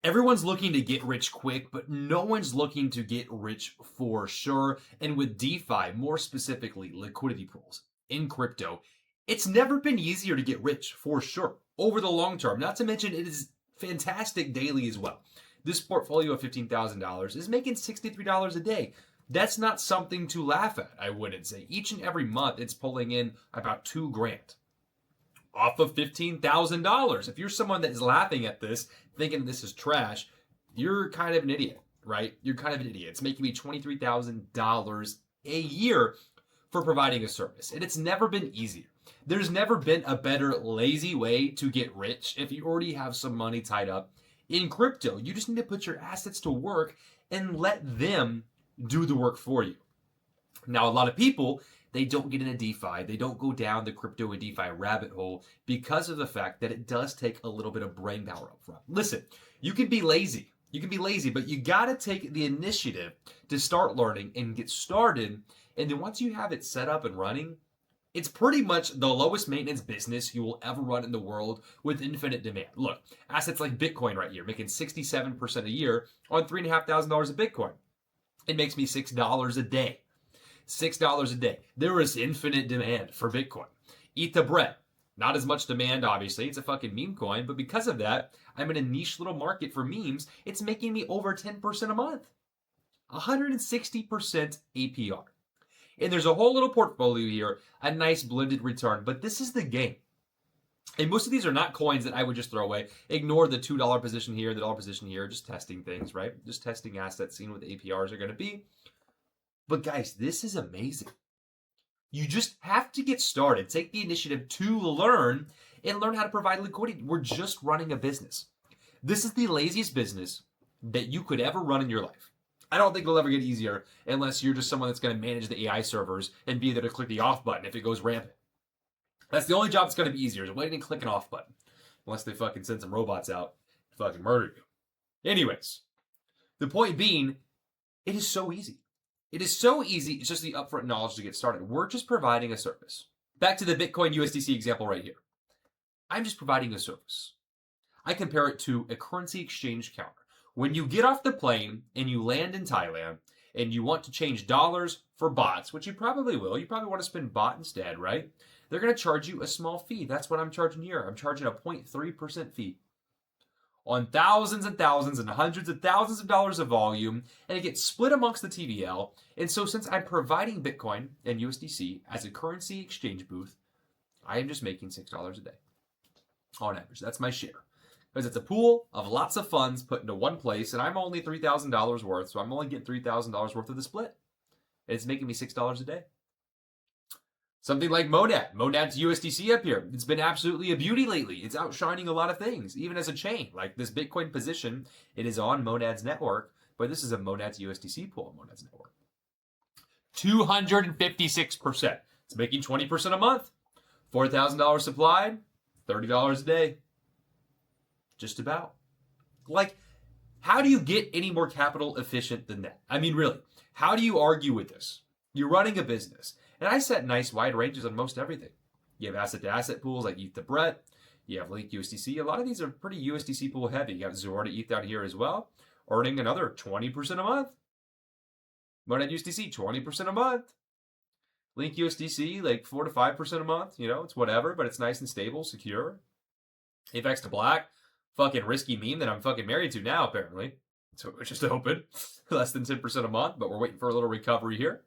Everyone's looking to get rich quick, but no one's looking to get rich for sure. And with DeFi, more specifically liquidity pools in crypto, it's never been easier to get rich for sure over the long term. Not to mention, it is fantastic daily as well. This portfolio of $15,000 is making $63 a day. That's not something to laugh at, I wouldn't say. Each and every month, it's pulling in about $2,000 off of $15,000. If you're someone that is laughing at this, thinking this is trash, you're kind of an idiot, right? You're kind of an idiot. It's making me $23,000 a year for providing a service, and it's never been easier. There's never been a better lazy way to get rich if you already have some money tied up in crypto. You just need to put your assets to work and let them do the work for you. Now, a lot of people, they don't get into DeFi. They don't go down the crypto and DeFi rabbit hole because of the fact that it does take a little bit of brain power up front. Listen, you can be lazy. You can be lazy, but you got to take the initiative to start learning and get started. And then once you have it set up and running, it's pretty much the lowest maintenance business you will ever run in the world with infinite demand. Look, assets like Bitcoin right here, making 67% a year on $3,500 of Bitcoin. It makes me $6 a day. $6 a day. There is infinite demand for Bitcoin. Eat the bread. Not as much demand, obviously. It's a fucking meme coin, but because of that, I'm in a niche little market for memes. It's making me over 10% a month. 160% APR. And there's a whole little portfolio here, a nice blended return, but this is the game. And most of these are not coins that I would just throw away. Ignore the $2 position here, the dollar position here, just testing things, right? Just testing assets, seeing what the APRs are going to be. But guys, this is amazing. You just have to get started. Take the initiative to learn and learn how to provide liquidity. We're just running a business. This is the laziest business that you could ever run in your life. I don't think it'll ever get easier unless you're just someone that's going to manage the AI servers and be there to click the off button if it goes rampant. That's the only job that's going to be easier, is waiting and click an off button. Unless they fucking send some robots out to fucking murder you. Anyways, the point being, it is so easy. It is so easy. It's just the upfront knowledge to get started. We're just providing a service. Back to the Bitcoin USDC example right here. I'm just providing a service. I compare it to a currency exchange counter. When you get off the plane and you land in Thailand and you want to change dollars for bots, which you probably will, you probably want to spend bot instead, right? They're going to charge you a small fee. That's what I'm charging here. I'm charging a 0.3% fee on thousands and thousands and hundreds of thousands of dollars of volume, and it gets split amongst the TVL. And so since I'm providing Bitcoin and USDC as a currency exchange booth, I am just making $6 a day on average. That's my share. Because it's a pool of lots of funds put into one place, and I'm only $3,000 worth, so I'm only getting $3,000 worth of the split. And it's making me $6 a day. Something like Monad. Monad's USDC up here. It's been absolutely a beauty lately. It's outshining a lot of things, even as a chain. Like this Bitcoin position, it is on Monad's network, but this is a Monad's USDC pool on Monad's network. 256%. It's making 20% a month. $4,000 supplied, $30 a day. Just about. Like, how do you get any more capital efficient than that? I mean, really, how do you argue with this? You're running a business. And I set nice wide ranges on most everything. You have asset-to-asset pools like ETH to Brett. You have Link USDC. A lot of these are pretty USDC pool heavy. You have Zora to ETH down here as well, earning another 20% a month. Monad USDC, 20% a month. Link USDC, like 4 to 5% a month. You know, it's whatever, but it's nice and stable, secure. AFX to Black, fucking risky meme that I'm fucking married to now, apparently. So it's just open. Less than 10% a month, but we're waiting for a little recovery here.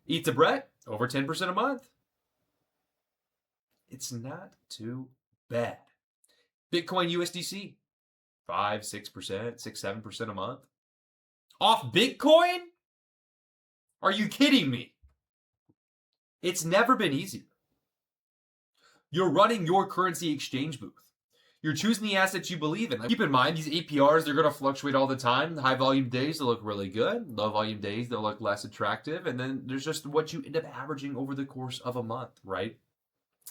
ETH to Brett, over 10% a month. It's not too bad. Bitcoin USDC, 5, 6%, 6, 7% a month. Off Bitcoin? Are you kidding me? It's never been easier. You're running your currency exchange booth. You're choosing the assets you believe in. Like, keep in mind, these APRs, they're going to fluctuate all the time. The high volume days, they'll look really good. Low volume days, they'll look less attractive. And then there's just what you end up averaging over the course of a month, right?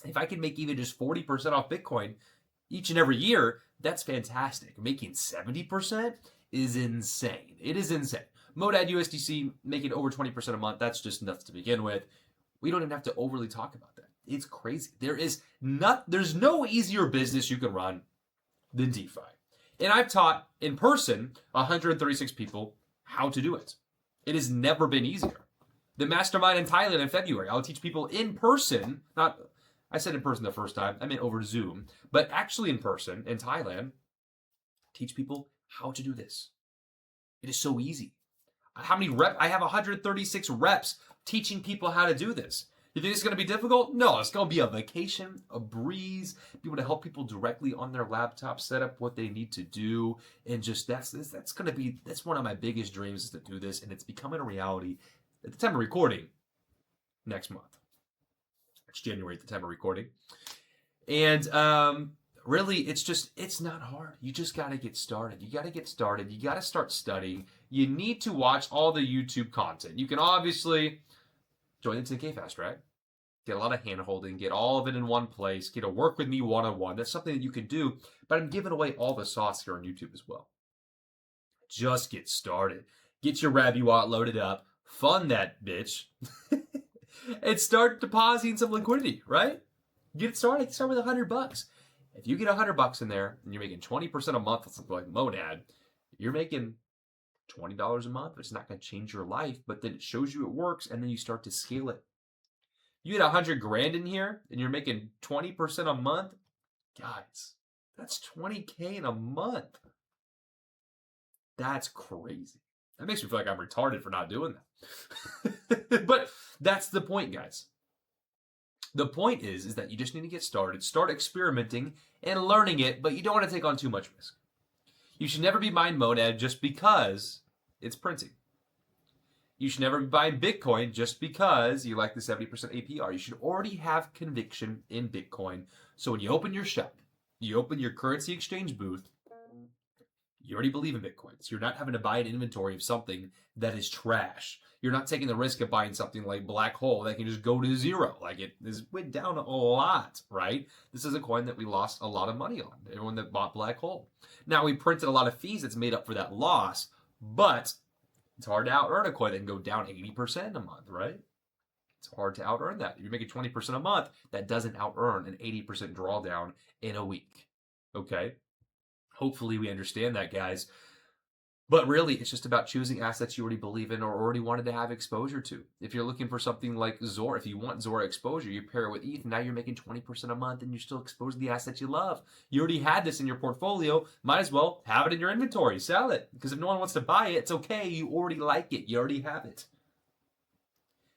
If I can make even just 40% off Bitcoin each and every year, that's fantastic. Making 70% is insane. It is insane. Monad USDC making over 20% a month, that's just nuts to begin with. We don't even have to overly talk about that. It's crazy. There's no easier business you can run than DeFi. And I've taught in person 136 people how to do it. It has never been easier. The mastermind in Thailand in February, I'll teach people in person, not, I said in person the first time, I meant over Zoom, but actually in person in Thailand, teach people how to do this. It is so easy. How many reps? I have 136 reps teaching people how to do this. You think it's going to be difficult? No, it's going to be a vacation, a breeze, be able to help people directly on their laptop, set up what they need to do, and just that's one of my biggest dreams is to do this, and it's becoming a reality at the time of recording next month. It's January at the time of recording. And really, it's not hard. You just got to get started. You got to get started. You got to start studying. You need to watch all the YouTube content. You can obviously join the 10K Fast Track, get a lot of hand-holding, get all of it in one place, get a work with me one-on-one. That's something that you can do, but I'm giving away all the sauce here on YouTube as well. Just get started. Get your Rabuat loaded up, fund that bitch, and start depositing some liquidity, right? Get started. Start with $100. If you get $100 in there and you're making 20% a month with something like Monad, you're making $20 a month. It's not going to change your life, but then it shows you it works, and then you start to scale it. You get 100 grand in here, and you're making 20% a month. Guys, that's 20K in a month. That's crazy. That makes me feel like I'm retarded for not doing that. But that's the point, guys. The point is that you just need to get started, start experimenting and learning it, but you don't want to take on too much risk. You should never be buying Monad just because it's printing. You should never be buying Bitcoin just because you like the 70% APR. You should already have conviction in Bitcoin. So when you open your shop, you open your currency exchange booth, you already believe in Bitcoin. So you're not having to buy an inventory of something that is trash. You're not taking the risk of buying something like Black Hole that can just go to zero. Like it went down a lot, right? This is a coin that we lost a lot of money on. Everyone that bought Black Hole. Now we printed a lot of fees that's made up for that loss, but it's hard to out-earn a coin that can go down 80% a month, right? It's hard to out-earn that. If you're making 20% a month, that doesn't out-earn an 80% drawdown in a week, okay? Hopefully we understand that, guys. But really, it's just about choosing assets you already believe in or already wanted to have exposure to. If you're looking for something like Zora, if you want Zora exposure, you pair it with ETH, now you're making 20% a month and you're still exposed to the assets you love. You already had this in your portfolio. Might as well have it in your inventory. Sell it. Because if no one wants to buy it, it's okay. You already like it. You already have it.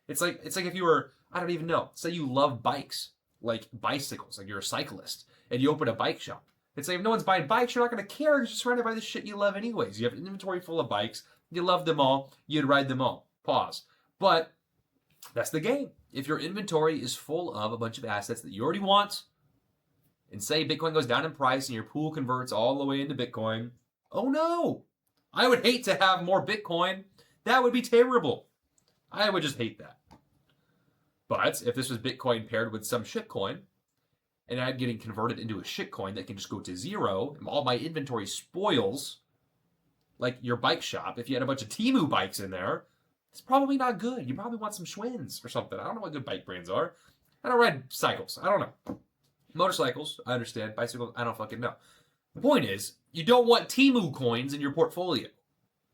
It's like if you were, I don't even know, say you love bikes, like bicycles, like you're a cyclist, and you open a bike shop. It's like if no one's buying bikes, you're not going to care. You're just surrounded by the shit you love anyways. You have an inventory full of bikes. You love them all. You'd ride them all. Pause. But that's the game. If your inventory is full of a bunch of assets that you already want, and say Bitcoin goes down in price and your pool converts all the way into Bitcoin, oh no. I would hate to have more Bitcoin. That would be terrible. I would just hate that. But if this was Bitcoin paired with some shitcoin, and I'm getting converted into a shitcoin that can just go to zero, and all my inventory spoils, like your bike shop, if you had a bunch of Temu bikes in there, it's probably not good. You probably want some Schwinn's or something. I don't know what good bike brands are. I don't ride cycles. I don't know. Motorcycles, I understand. Bicycles, I don't fucking know. The point is, you don't want Temu coins in your portfolio.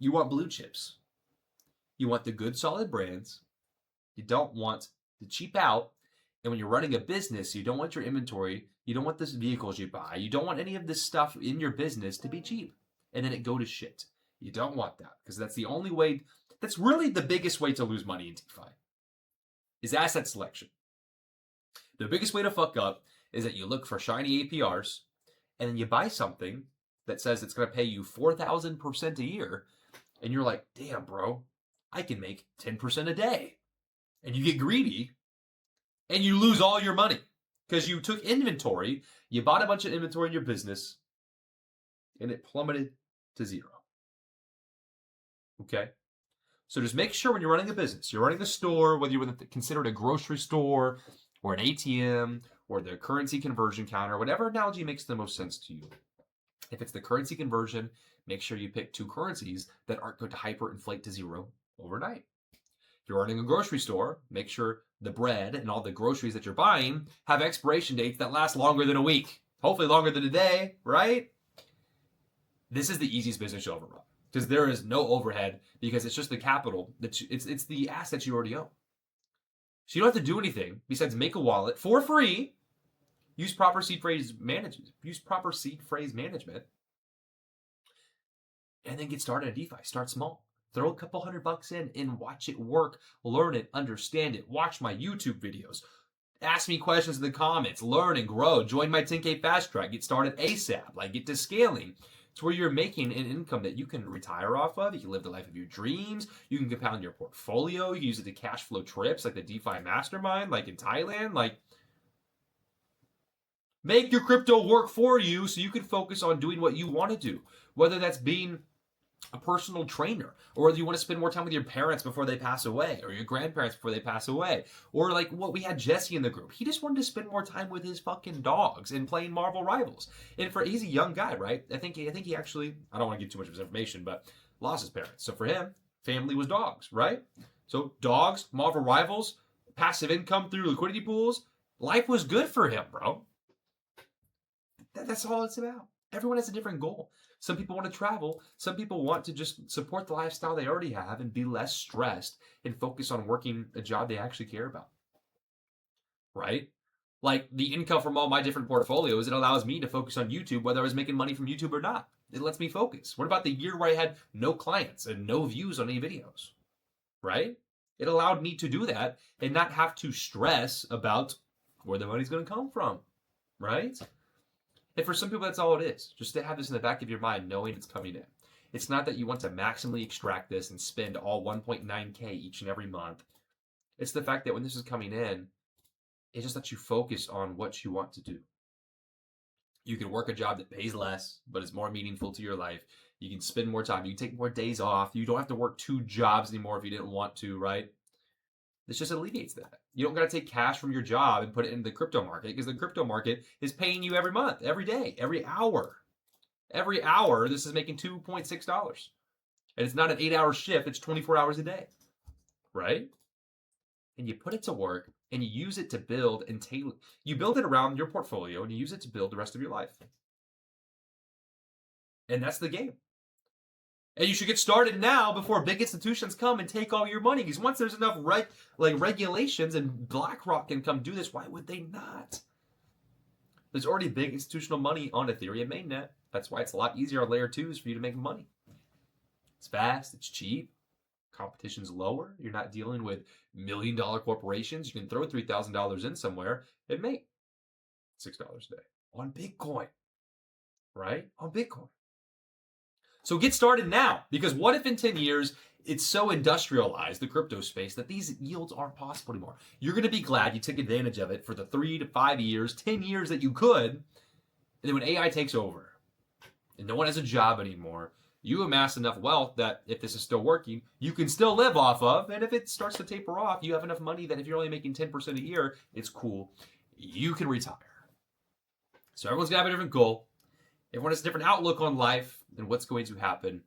You want blue chips. You want the good, solid brands. You don't want to cheap out. And when you're running a business, you don't want your inventory, you don't want the vehicles you buy, you don't want any of this stuff in your business to be cheap and then it go to shit. You don't want that because that's the only way, that's really the biggest way to lose money in DeFi is asset selection. The biggest way to fuck up is that you look for shiny APRs and then you buy something that says it's going to pay you 4,000% a year and you're like, damn, bro, I can make 10% a day. And you get greedy. And you lose all your money because you took inventory, you bought a bunch of inventory in your business, and it plummeted to zero. Okay? So just make sure when you're running a business, you're running a store, whether you would consider it a grocery store or an ATM or the currency conversion counter, whatever analogy makes the most sense to you. If it's the currency conversion, make sure you pick two currencies that aren't going to hyperinflate to zero overnight. If you're running a grocery store, make sure the bread and all the groceries that you're buying have expiration dates that last longer than a week. Hopefully longer than a day, right? This is the easiest business you'll ever run because there is no overhead because it's just the capital that it's the assets you already own. So you don't have to do anything besides make a wallet for free, use proper seed phrase management, and then get started in DeFi. Start small. Throw a couple $100 in and watch it work. Learn it, understand it. Watch my YouTube videos. Ask me questions in the comments. Learn and grow. Join my 10K fast track. Get started ASAP. Like, get to scaling. It's where you're making an income that you can retire off of. You can live the life of your dreams. You can compound your portfolio. You can use it to cash flow trips like the DeFi Mastermind, like in Thailand. Like, make your crypto work for you so you can focus on doing what you want to do. Whether that's being a personal trainer, or whether you want to spend more time with your parents before they pass away, or your grandparents before they pass away, or like what we had Jesse in the group. He just wanted to spend more time with his fucking dogs and playing Marvel Rivals. And he's a young guy, right? I think he actually, I don't want to give too much of his information, but lost his parents. So for him, family was dogs, right? So dogs, Marvel Rivals, passive income through liquidity pools. Life was good for him, bro. That's all it's about. Everyone has a different goal. Some people want to travel. Some people want to just support the lifestyle they already have and be less stressed and focus on working a job they actually care about. Right? Like the income from all my different portfolios, it allows me to focus on YouTube, whether I was making money from YouTube or not. It lets me focus. What about the year where I had no clients and no views on any videos? Right? It allowed me to do that and not have to stress about where the money's going to come from. Right? And for some people, that's all it is. Just to have this in the back of your mind, knowing it's coming in. It's not that you want to maximally extract this and spend all 1.9K each and every month. It's the fact that when this is coming in, it just lets you focus on what you want to do. You can work a job that pays less, but is more meaningful to your life. You can spend more time. You can take more days off. You don't have to work 2 jobs anymore if you didn't want to, right? This just alleviates that. You don't got to take cash from your job and put it into the crypto market because the crypto market is paying you every month, every day, every hour. Every hour, this is making $2.6. And it's not an 8-hour shift, it's 24 hours a day, right? And you put it to work and you use it to build and tailor. You build it around your portfolio and you use it to build the rest of your life. And that's the game. And you should get started now before big institutions come and take all your money. Because once there's enough regulations and BlackRock can come do this, why would they not? There's already big institutional money on Ethereum mainnet. That's why it's a lot easier on layer 2s for you to make money. It's fast, it's cheap, competition's lower. You're not dealing with $1 million corporations. You can throw $3,000 in somewhere and make $6 a day on Bitcoin, right? On Bitcoin. So get started now, because what if in 10 years it's so industrialized, the crypto space, that these yields aren't possible anymore? You're going to be glad you took advantage of it for the 3 to 5 years, 10 years that you could. And then when AI takes over and no one has a job anymore, you amass enough wealth that if this is still working, you can still live off of. And if it starts to taper off, you have enough money that if you're only making 10% a year, it's cool. You can retire. So everyone's got a different goal. Everyone has a different outlook on life and what's going to happen.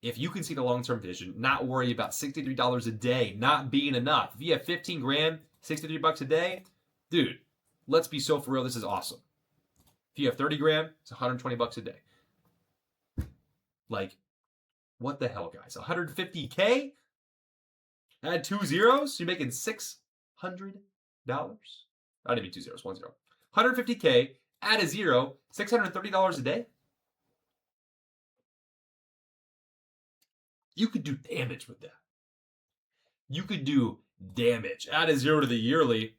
If you can see the long-term vision, not worry about $63 a day not being enough. If you have 15 grand, $63 a day, dude, let's be so for real, this is awesome. If you have 30 grand, it's $120 a day. Like, what the hell, guys? 150K? Add 2 zeros, you're making $600? I didn't mean 2 zeros, 1 0. 150K, add a zero, $630 a day? You could do damage with that. You could do damage. Add a zero to the yearly.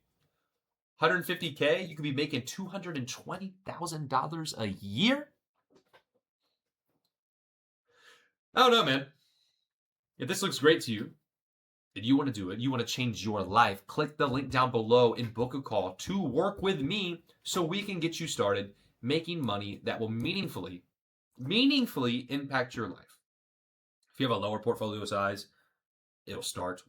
150K, you could be making $220,000 a year? I don't know, man. If this looks great to you, and you want to do it, you want to change your life, click the link down below and book a call to work with me so we can get you started making money that will meaningfully impact your life. If you have a lower portfolio size, we'll start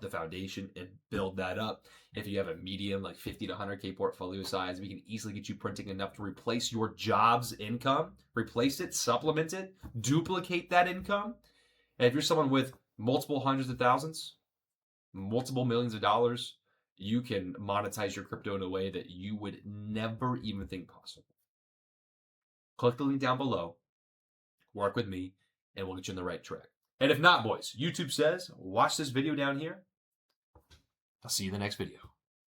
the foundation and build that up. If you have a medium, like 50 to 100K portfolio size, we can easily get you printing enough to replace your job's income, replace it, supplement it, duplicate that income. And if you're someone with multiple hundreds of thousands, multiple millions of dollars, you can monetize your crypto in a way that you would never even think possible. Click the link down below work with me, and we'll get you on the right track. And if not, boys, YouTube says, watch this video down here. I'll see you in the next video.